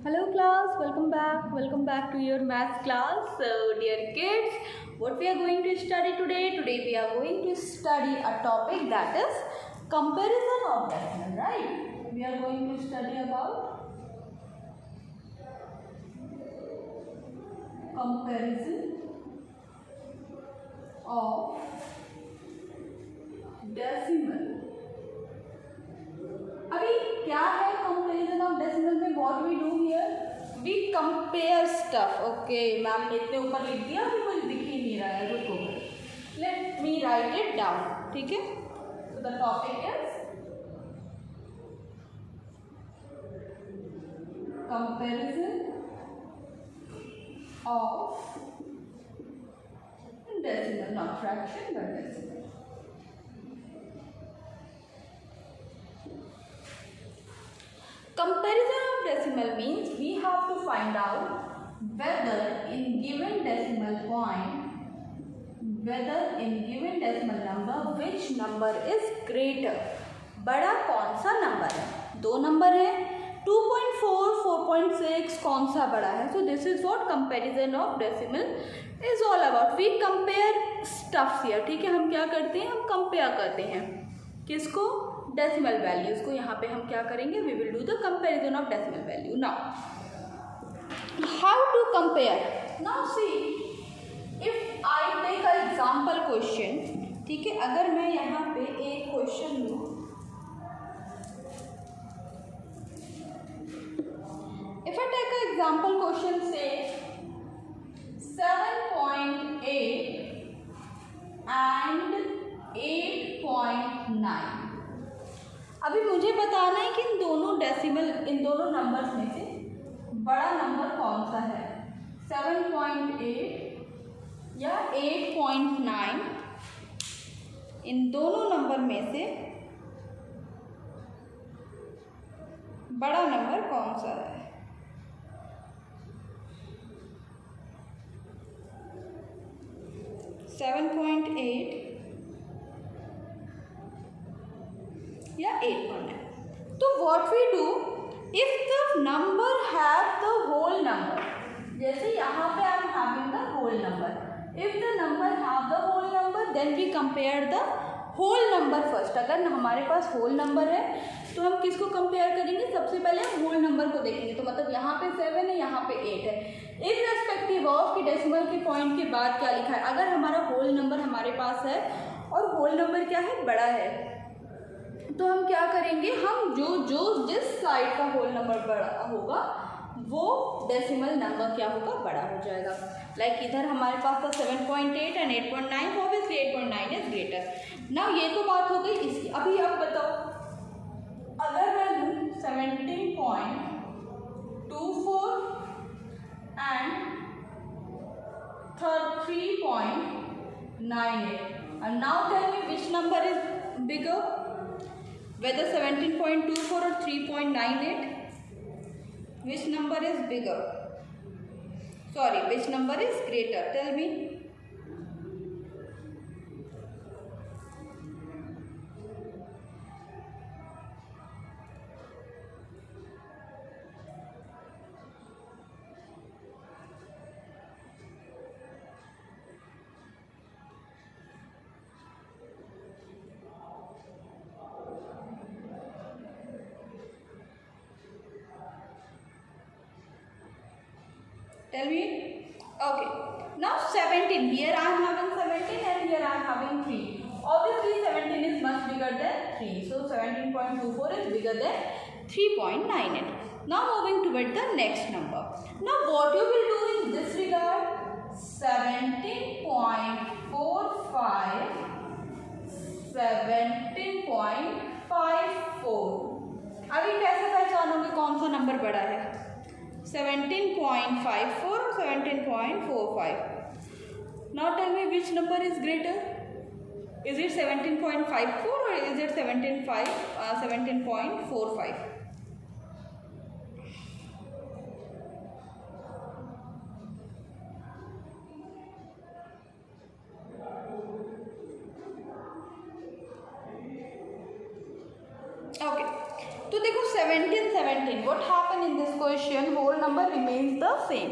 Hello class, welcome back to your math class. So dear kids, what we are going to study today? Today we are going to study a topic that is comparison of decimal, right? We are going to study about comparison of decimal. अभी क्या है comparison of decimal में? What we do here, we compare stuff. Okay ma'am ने इतने ऊपर लिख दिया कि कुछ दिख ही नहीं रहा है. रुको, let me right it down. ठीक है, तो the topic is comparison of decimal, not fraction but decimal. Comparison of decimal means we have to find out whether in given decimal number which number is greater. बड़ा कौन सा number है? दो number है 2.4, 4.6, कौन सा बड़ा है? So this is what comparison of decimal is all about. We compare stuffs here. ठीक है, हम क्या करते हैं? हम compare करते हैं किसको? डेसिमल वैल्यूज को. यहाँ पे हम क्या करेंगे? We will do the comparison of decimal value. Now how to compare? Now see, if I take a example question. ठीक है, अगर मैं यहाँ पे एक क्वेश्चन लूँ, if I take a example question say 7.8 and 8.9. अभी मुझे बताना है कि इन दोनों नंबर्स में से बड़ा नंबर कौन सा है? 7.8 या 8.9. इन दोनों नंबर में से बड़ा नंबर कौन सा है? सेवन पॉइंट एट या 8.9. तो what we do, if the number have the whole number, जैसे यहाँ पे I am having the whole number, if the number have the whole number then we compare the whole number first. अगर हमारे पास whole number है तो हम किसको compare करेंगे? सबसे पहले हम होल नंबर को देखेंगे. तो मतलब यहाँ पे 7 है, यहाँ पे 8 है, इररेस्पेक्टिव ऑफ कि डेसिमल के पॉइंट के बाद क्या लिखा है. अगर हमारा होल नंबर हमारे पास है और होल नंबर क्या है? बड़ा है, तो हम क्या करेंगे? हम जिस साइड का होल नंबर बड़ा होगा वो डेसिमल नंबर क्या होगा? बड़ा हो जाएगा. लाइक इधर हमारे पास था 7.8 एंड 8.9, तो ऑब्वियसली 8.9 इज ग्रेटर. नाउ ये तो बात हो गई इसकी. अभी आप बताओ, अगर मैं लूँ 17.24 and 3.98, and now tell me which number is bigger, whether 17.24 or 3.98, which number is bigger? Sorry, which number is greater? Tell me. Tell me. Okay. Now 17. Here I am having 17 and here I am having 3. Obviously 17 is much bigger than 3. So 17.24 is bigger than 3.98. Now moving toward the next number. Now what you will do in this regard? 17.45, 17.54. अभी कैसे पहचानोगे कौन सा number बड़ा है? 17.54 or 17.45. Now tell me which number is greater. Is it 17.54 or is it 17.45? Okay, तो देखो 17 17, what happened in this question? Whole number remains the same.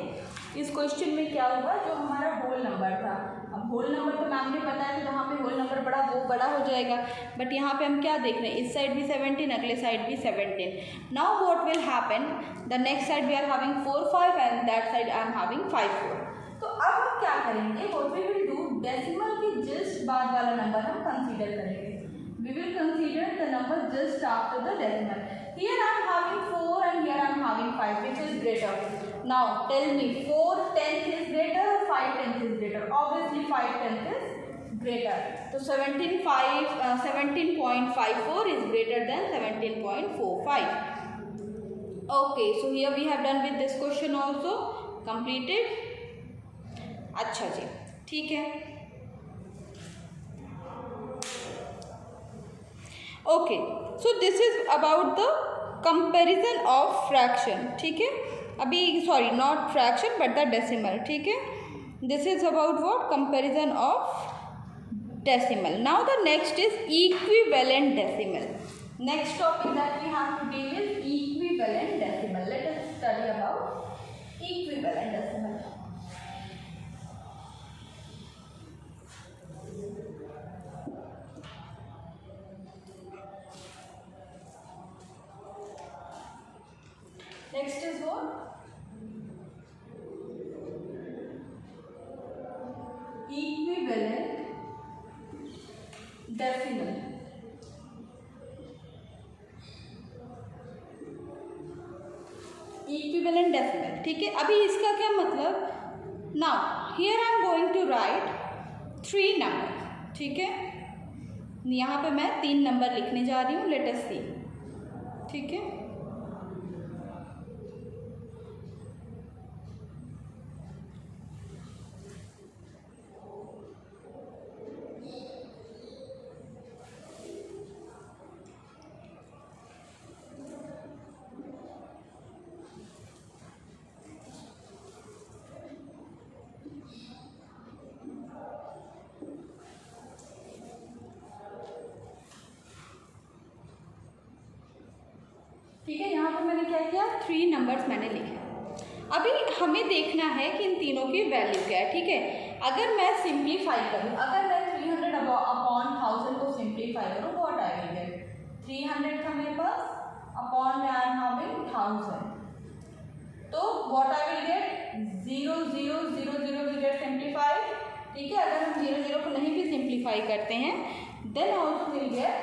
इस question में क्या हुआ, जो हमारा होल नंबर था, अब होल नंबर तो मैम ने बताया था जहाँ पे होल नंबर बड़ा वो बड़ा हो जाएगा, बट यहाँ पे हम क्या देख रहे हैं, इस साइड भी 17, अगले साइड भी 17. Now what will happen, the next side we are having 4 5 and that side I am having 5 4. तो अब हम क्या करेंगे, what we will do, decimal के जस्ट बाद वाला नंबर हम कंसीडर करेंगे. We will consider the number just after the decimal. Here I am having 4 and here I am having 5. Which is greater? Now tell me, 4 tenth is greater or 5 tenth is greater? Obviously 5 tenth is greater. So 17.54 is greater than 17.45. Okay, so here we have done with this question also. Completed. अच्छा जी, ठीक है. Okay, so this is about the comparison of fraction. ठीक है, अभी sorry not fraction but the decimal. ठीक है, this is about what, comparison of decimal. Now the next is equivalent decimal. Next topic that we have to deal with equivalent decimal. Let us study about equivalent decimal. Next is what? Equivalent decimal. Equivalent decimal. ठीक है, अभी इसका क्या मतलब, now here I am going to write 3 number. ठीक है, यहाँ पे मैं 3 नंबर लिखने जा रही हूँ. लेट अस सी. ठीक है, ठीक है, यहाँ पर मैंने क्या किया, 3 नंबर्स मैंने लिखे. अभी हमें देखना है कि इन तीनों की वैल्यू क्या है. ठीक है, अगर मैं सिंप्लीफाई करूँ, अगर मैं 300 अपॉन 1000 को सिंप्लीफाई करूँ, व्हाट आई विल गेट, 300 था मेरे पास, अपॉन में आई एम हैविंग 1000, तो what I will get, 0 0 0 0 will get simplify. ठीक है, अगर हम 0 0 को नहीं भी सिंप्लीफाई करते हैं, देन ऑल्सो विल गेट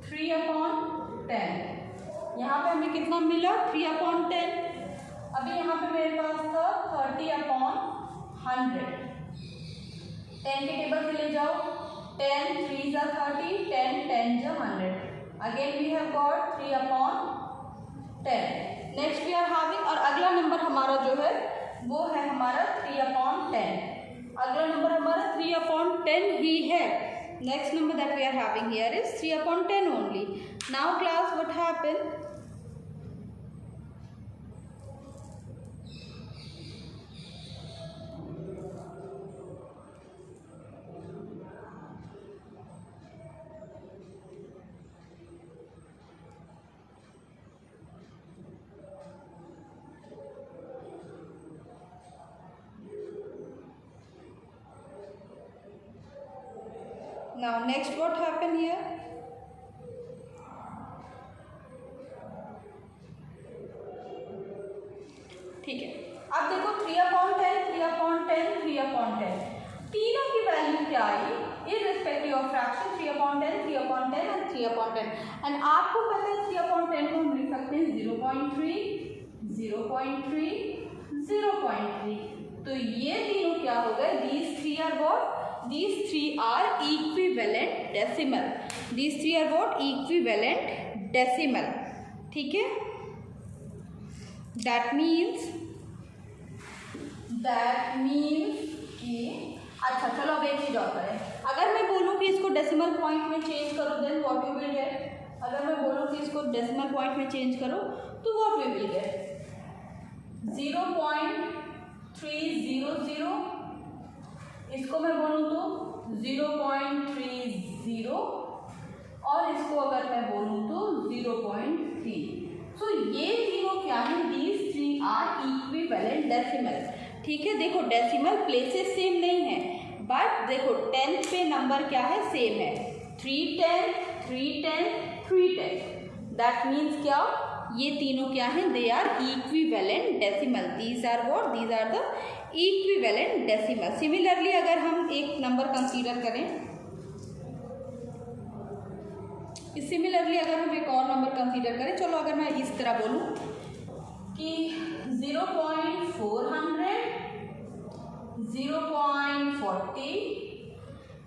3/10. यहाँ पे हमें कितना मिला, 3/10. अभी यहाँ पे मेरे पास था 30/100. 10 के टेबल से ले जाओ, 10 3 जा 30, 10 10 जा 100. Again we have got 3/10. Next we are having, और अगला नंबर हमारा जो है वो है हमारा 3/10. अगला नंबर हमारा 3/10 ही है. Next number that we are having here is 3/10 only. Now class, what happened? Now next what happened here? ठीक है, अब देखो 3/10 3/10 3/10, तीनों की वैल्यू क्या आई, irrespective of fraction, 3/10 3/10 and 3/10. And आपको पता है 3/10 को हम लिख सकते हैं 0.3 0.3 0.3. तो ये तीनों क्या हो गए, these three are what, these three are equivalent decimal. These three are what, equivalent decimal. ठीक है, that means कि अच्छा चलो अब एक चीज और करें. अगर मैं बोलूँ कि इसको डेसिमल पॉइंट में चेंज करो, then what you will get. अगर मैं बोलूँ कि इसको डेसिमल पॉइंट में चेंज करो, तो व्हाट वी विल गेट, 0.300. इसको मैं बोलूँ तो 0.30, और इसको अगर मैं बोलूँ तो 0.5. 3। सो ये तीनों क्या है, these three are equivalent decimal. ठीक है, देखो डेसिमल प्लेसेस सेम नहीं है, बट देखो 10th पे नंबर क्या है, सेम है, 310 310 310। दैट मीन्स क्या, ये तीनों क्या हैं, they are equivalent decimal. These are what, these are the equivalent decimal. Similarly अगर हम एक नंबर कंसीडर करें, सिमिलरली अगर हम एक और नंबर कंसीडर करें, चलो अगर मैं इस तरह बोलूं कि 0.400 0.40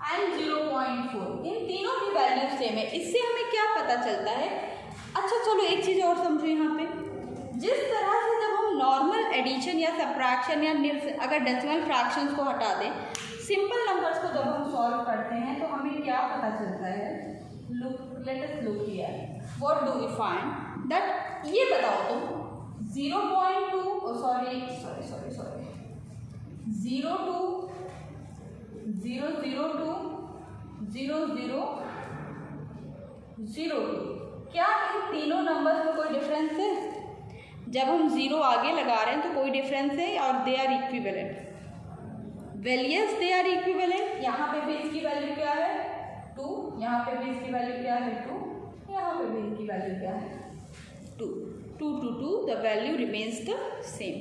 एंड 0.4, इन तीनों की वैल्यू सेम है। इससे हमें क्या पता चलता है, अच्छा चलो एक चीज़ और समझो यहाँ पे, जिस तरह से जब हम नॉर्मल एडिशन या सब्ट्रैक्शन या अगर डेसिमल फ्रैक्शंस को हटा दें, सिंपल नंबर्स को जब हम सॉल्व करते हैं तो हमें क्या पता चलता है, let us look here, what do we find that, ये बताओ तुम 0.2 सॉरी 02 002 0002, क्या इन तीनों नंबर्स में कोई डिफरेंस है? जब हम जीरो आगे लगा रहे हैं तो कोई डिफरेंस है, और they are equivalent. Well yes, they are equivalent. यहाँ पे भी इसकी वैल्यू क्या है 2, यहाँ पे भी इसकी वैल्यू क्या है 2, यहाँ पे भी इसकी वैल्यू क्या है 2 2 2 2, the value remains the same.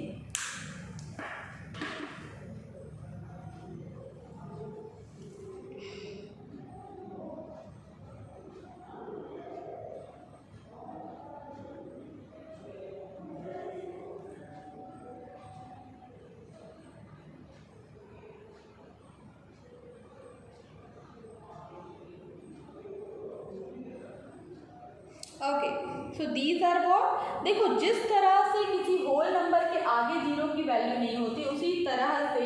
Okay, so these are what, देखो जिस तरह से किसी होल नंबर के आगे जीरो की वैल्यू नहीं होती, उसी तरह से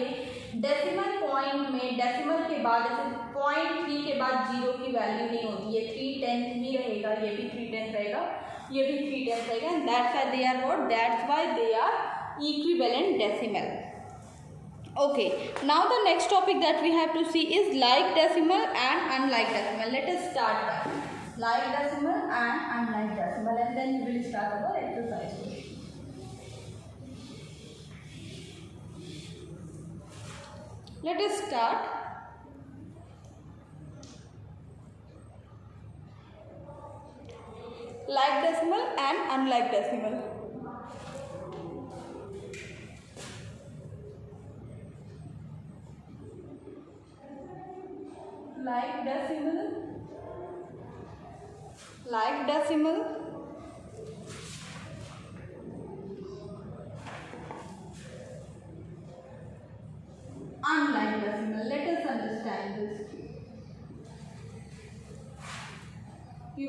डेसिमल पॉइंट में डेसिमल के बाद जैसे 0.3 के बाद जीरो की वैल्यू नहीं होती, ये 3/10 ही रहेगा, ये भी 3/10 रहेगा, ये भी 3/10 रहेगा, and that's why they are what, that's why they are equivalent decimal. Okay, now the next topic that we have to see is like decimal and unlike decimal. Let us start that. Like decimal and unlike decimal, and then we will start our exercise. Let us start. Like decimal and unlike decimal. Like decimal, like decimal, unlike decimal. Let us understand this.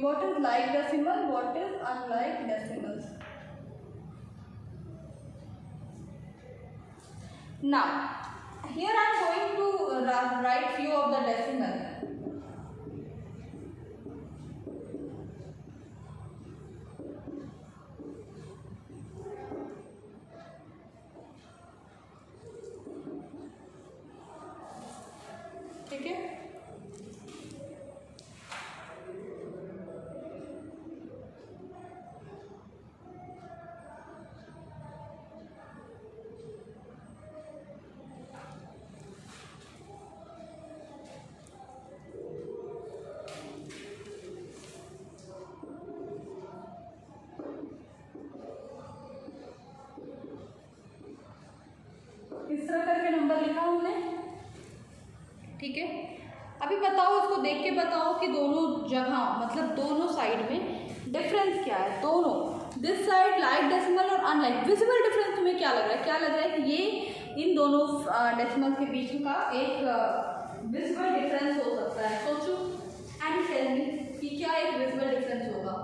What is like decimal? What is unlike decimals? Now, here I am going to write few of the decimal. ठीक है, इस तरह करके number लिखा हमने। ठीक है, अभी बताओ, इसको देख के बताओ कि दोनों जगह मतलब दोनों साइड में डिफरेंस क्या है। दोनों दिस साइड लाइक डेसिमल और अनलाइक, विजिबल डिफरेंस तुम्हें क्या लग रहा है? क्या लग रहा है कि ये इन दोनों डेसिमल के बीच का एक विजिबल डिफरेंस हो सकता है? सोचो एंड टेल मी कि क्या एक विजिबल डिफरेंस होगा।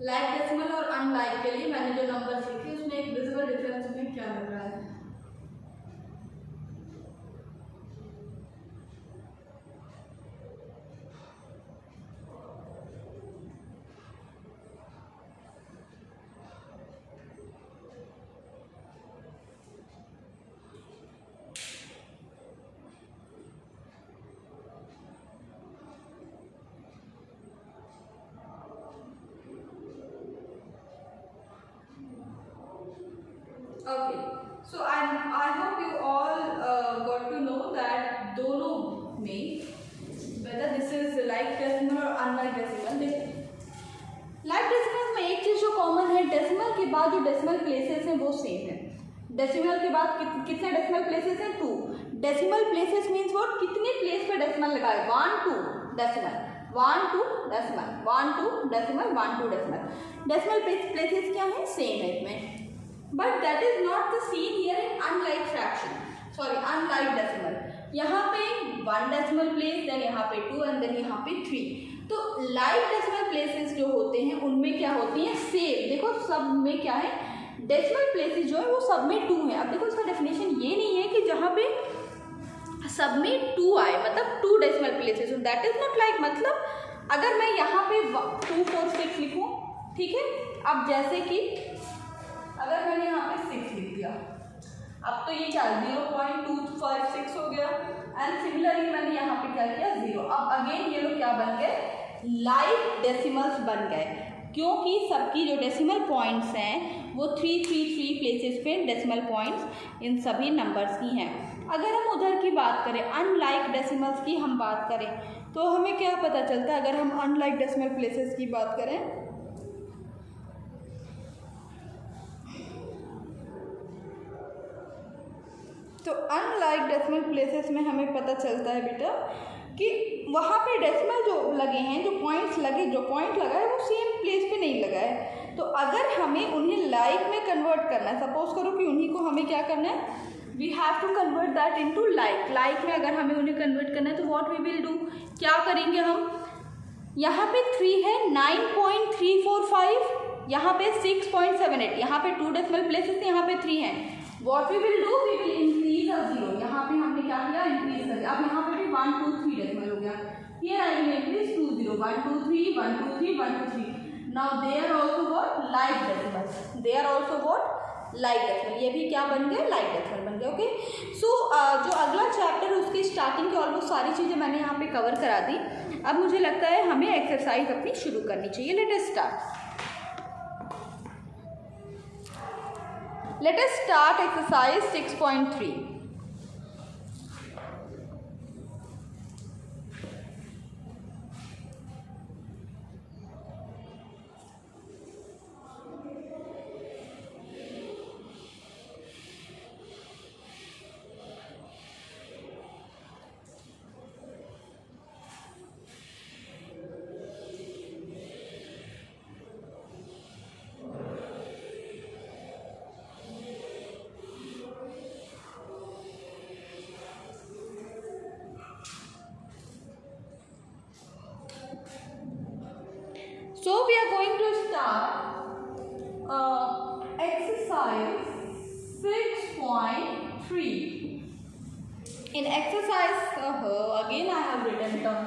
लाइक डेसिमल और अनलाइक के लिए मैंने जो नंबर लिखे उसमें एक विजिबल डिफरेंस तुम्हें क्या लग रहा है? Okay, so I hope you all got to know that दोनों में whether this is like decimal or unlike decimal. Like decimal में एक चीज़ जो कॉमन है, डेसिमल के बाद जो डेसिमल प्लेसेस हैं वो सेम है. डेसिमल के बाद कितने डेसिमल प्लेसेस हैं? 2. Decimal places means what? कितने प्लेस पे डेसिमल लगा है? 1 2 decimal, 1 2 decimal, 1 2 decimal, 1 2 decimal. Decimal places क्या है? सेम है इसमें. But that is not the scene here in unlike fraction, sorry unlike decimal. यहाँ पे 1 डेसिमल प्लेस, देन यहाँ पे 2 एंड देन यहाँ पे 3. तो लाइक डेसिमल प्लेसेस जो होते हैं उनमें क्या होती हैं? सेम. देखो सब में क्या है? डेसिमल प्लेसेस जो है वो सब में 2 है. अब देखो इसका डेफिनेशन ये नहीं है कि जहाँ पे सब में 2 आए मतलब 2 decimal places, that is not like. मतलब अगर मैं यहाँ पे 2 4 6 लिखूँ, ठीक है. अब जैसे कि अगर मैंने यहाँ पे 6 लिख दिया, अब तो ये क्या 0.256 हो गया. एंड सिमिलरली मैंने यहाँ पे क्या किया? 0. अब अगेन ये लोग क्या बन गए? लाइक डेसिमल्स बन गए, क्योंकि सबकी जो डेसिमल पॉइंट्स हैं वो 333 प्लेसेस पे डेसिमल पॉइंट्स इन सभी नंबर्स की हैं. अगर हम उधर की बात करें, अनलाइक डेसिमल्स की हम बात करें, तो हमें क्या पता चलता है? अगर हम अनलाइक डेसिमल प्लेसेस की बात करें तो अनलाइक डेसिमल प्लेसेस में हमें पता चलता है बेटा कि वहाँ पे डेसिमल जो लगे हैं, जो पॉइंट्स लगे, जो पॉइंट लगा है वो सेम प्लेस पे नहीं लगा है. तो अगर हमें उन्हें लाइक में कन्वर्ट करना है, सपोज करो कि उन्हीं को हमें क्या करना है? We have to convert that into like. Like में अगर हमें उन्हें कन्वर्ट करना है तो व्हाट वी विल डू? क्या करेंगे हम? यहाँ पे 3 है, 9.345, यहाँ पे 6.78, यहाँ पे 2 डेसिमल प्लेसेस, यहाँ पे 3 है. What we will do? We will increase a 0. यहाँ पे हमने क्या किया? इंक्रीज कर दिया. अब यहाँ पे भी 1 2 3 डेसिमल हो गया. Here I will increase 2 0, 1 2 3, 1 2 3, 1 2 3. Now they are also what? Like decimals. They are also what? Like decimal. ये भी क्या बन गए? Like decimal बन गए. ओके. सो जो अगला चैप्टर है उसकी स्टार्टिंग की ऑलमोस्ट सारी चीज़ें मैंने यहाँ पे कवर करा दी. अब मुझे लगता है हमें एक्सरसाइज अपनी शुरू करनी चाहिए. Let us start. Let us start exercise 6.3. So we are going to start exercise 6.3. In exercise, again I have written down.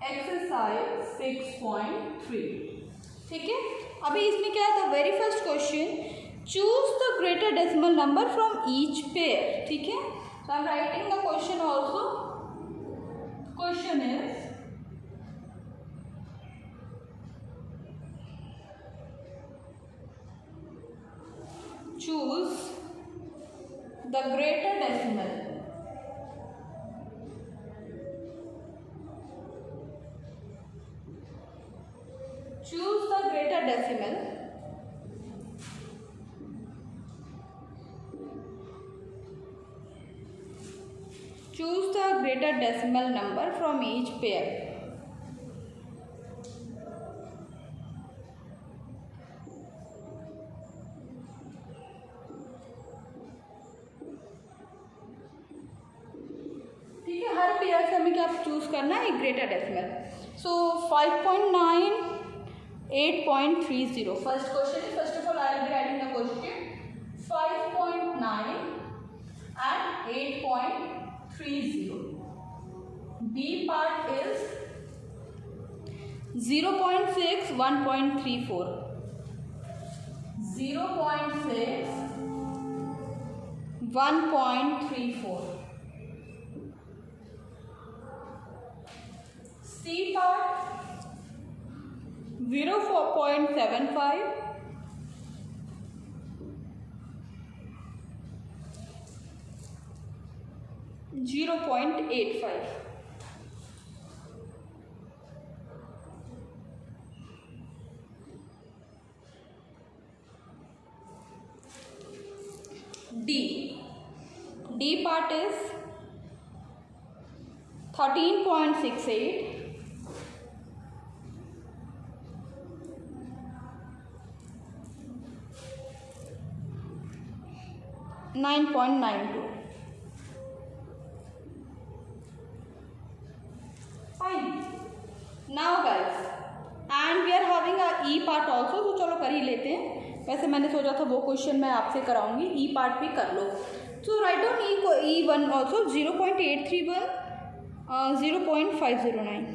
Exercise 6.3. ठीक है. अभी इसमें क्या था? Very first question, choose the greater decimal number from each pair. ठीक है. So I am writing the question also. Question is, choose the greater decimal. Choose the greater decimal choose the greater decimal number from each pair. ठीक है. हर pair से हमें क्या choose करना है? Greater decimal. So 5.9, 8.30. First question is, first of all I will be writing the question. 5.9 and 8.30. B part is 0.6, 1.34. 0.6, 1.34. C part, 0.75, 0.85. D part is 13.68, 9.92. Fine. Now guys, and we are having a E part also, तो चलो कर ही लेते हैं. वैसे मैंने सोचा था वो क्वेश्चन मैं आपसे कराऊंगी, ई पार्ट भी कर लो. So write down E1 also 0.831, 0.509.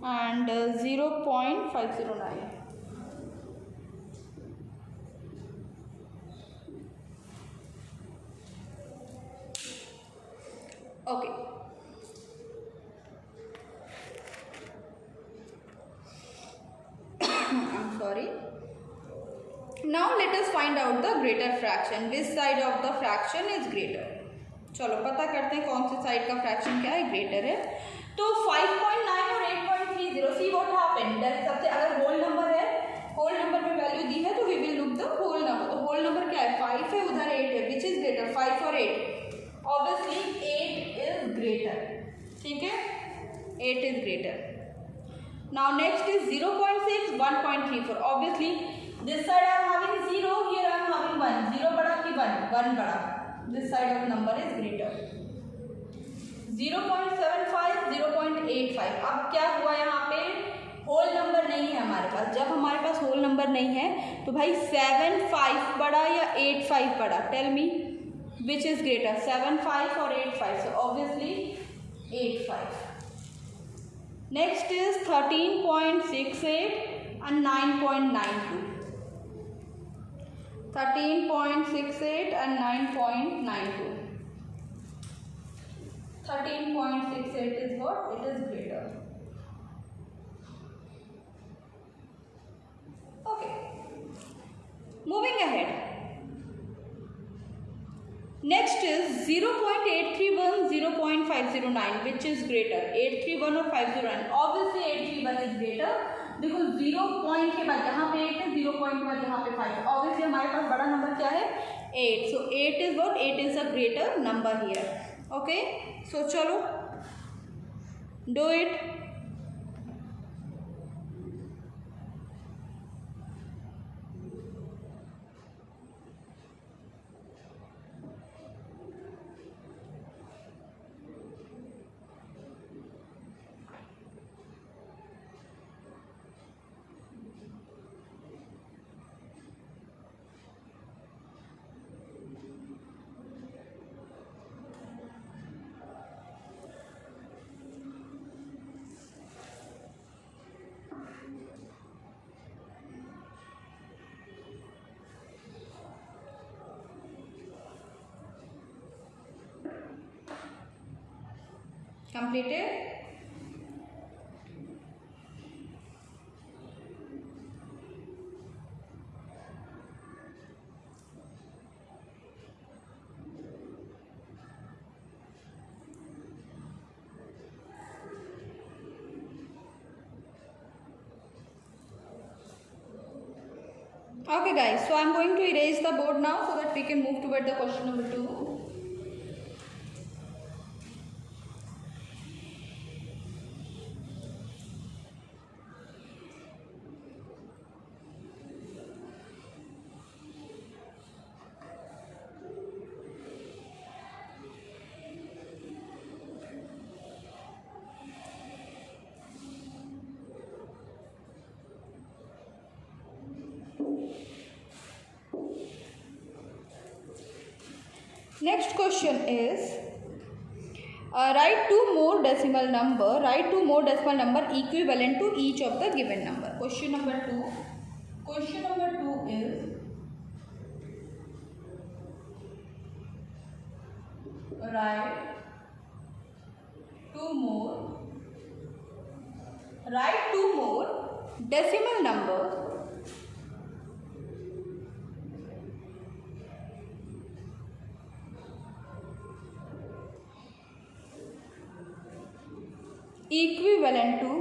and 0.509. Okay. I'm sorry. Now let us find out the greater fraction. Which side of the fraction is greater? चलो पता करते हैं कौन से साइड का फ्रैक्शन क्या है, ग्रेटर है. तो 5.9 और 8.30. सी व्हाट हैपेंड, सबसे अगर होल नंबर है, होल नंबर में वैल्यू दी है तो we will look the whole number. तो होल नंबर क्या है, 5 है, उधर 8 है. विच इज ग्रेटर, 5 और 8? Obviously 8 is greater. ठीक है, 8 is greater. Now next is 0.6, 1.34. Obviously this side I am having 0, here I am having 1. 0 बड़ा कि 1 बड़ा. This side of number is greater. 0.75, 0.85. अब क्या हुआ, यहाँ पे होल नंबर नहीं है हमारे पास. जब हमारे पास होल नंबर नहीं है तो भाई 7.5 बड़ा या 8.5 बड़ा? Tell me which is greater, 7.5 और 8.5? So obviously 8.5. Next is 13.68 and 9.92. 13.68 and 9.92. 13.68 is what? It is greater. Okay. Moving ahead. Next is 0.831, 0.509. Which is greater? 831 और 509. Obviously 831 is greater. देखो 0 पॉइंट के बाद यहाँ पे 8 है, 0 पॉइंट के बाद यहाँ पे 5 है. ऑब्वियसली हमारे पास बड़ा नंबर क्या है, 8. So 8 is what, 8 is a greater number here. Okay, so चलो do it. Completed. Okay guys, so I am going to erase the board now so that we can move toward the question number 2. Next question is write two more decimal number equivalent to each of the given number. Question number 2 question number 2 is write two more decimal numbers equivalent to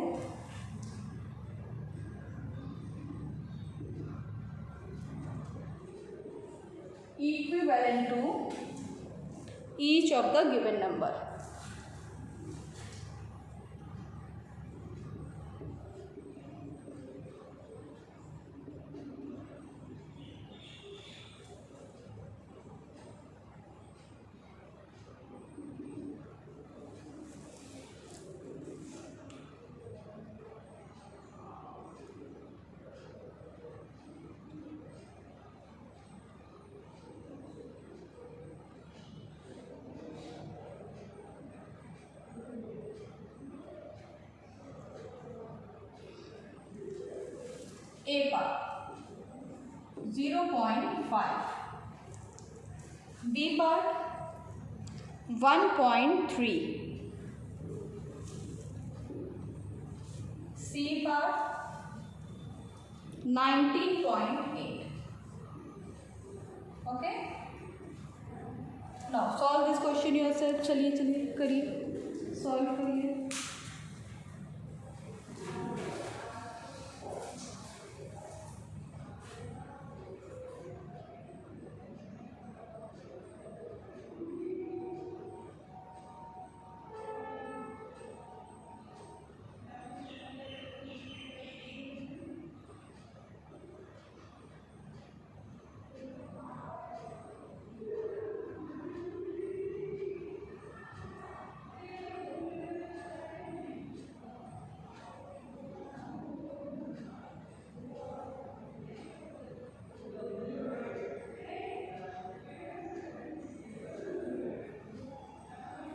each of the given number. A part 0.5, B part 1.3, C part 19.8. Okay, now solve this question yourself. चलिए करिए, solve करिए.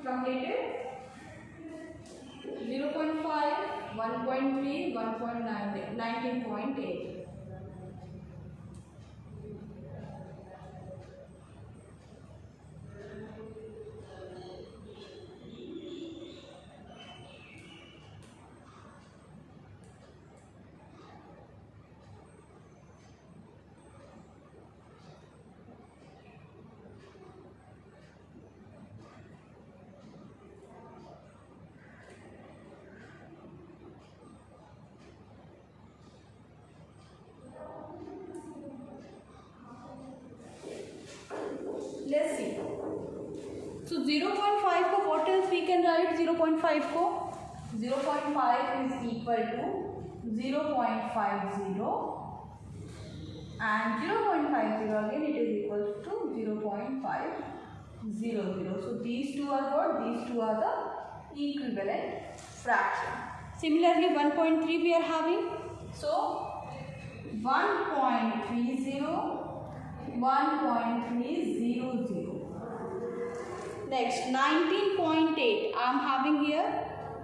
Completed. 0.5, 1.3, 1.9, 19.8. Let's see. So 0.5 को what else we can write? 0.5 को 0.5 is equal to 0.50 and 0.50 again it is equal to 0.500. So these two are what? These two are the equivalent fraction. Similarly 1.3 we are having. So 1.30. 1.300. Next 19.8 I am having here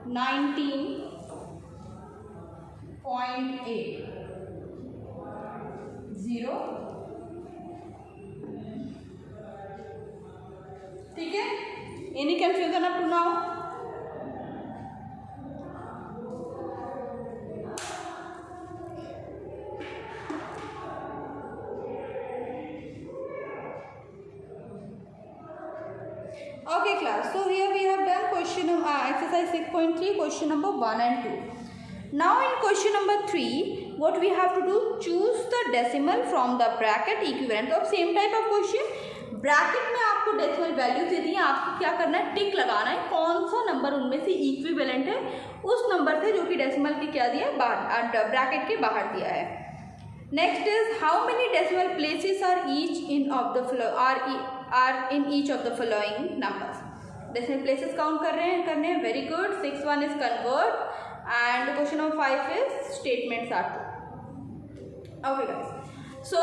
19.8 0. ठीक है, any confusion up to now? Okay class, so here we have done question exercise 6.3, question number 1 and 2. Now in question number 3 what we have to do, choose the decimal from the bracket equivalent. तो same type of question, bracket में आपको decimal values दे दी है, आपको क्या करना है, टिक लगाना है कौन सा नंबर उनमें से इक्विवेलेंट है उस नंबर से जो कि डेसिमल के क्या दिया है, बाहर ब्रैकेट के बाहर दिया है. Next is how many decimal places are each in of the are in each of the following numbers. Decimal places count करने हैं. Very good. 6 1 is convert and question number 5 is statements are true. Okay guys, so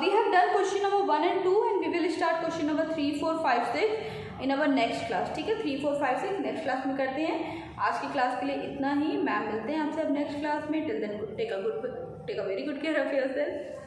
we have done question number 1 and 2 and we will start question number 3 4 5 6 in our next class. ठीक है, 3 4 5 6 next class में करते हैं. आज की class के लिए इतना ही. मैम मिलते हैं आपसे अब नेक्स्ट क्लास में. Till then take a good take a very good care of yourself.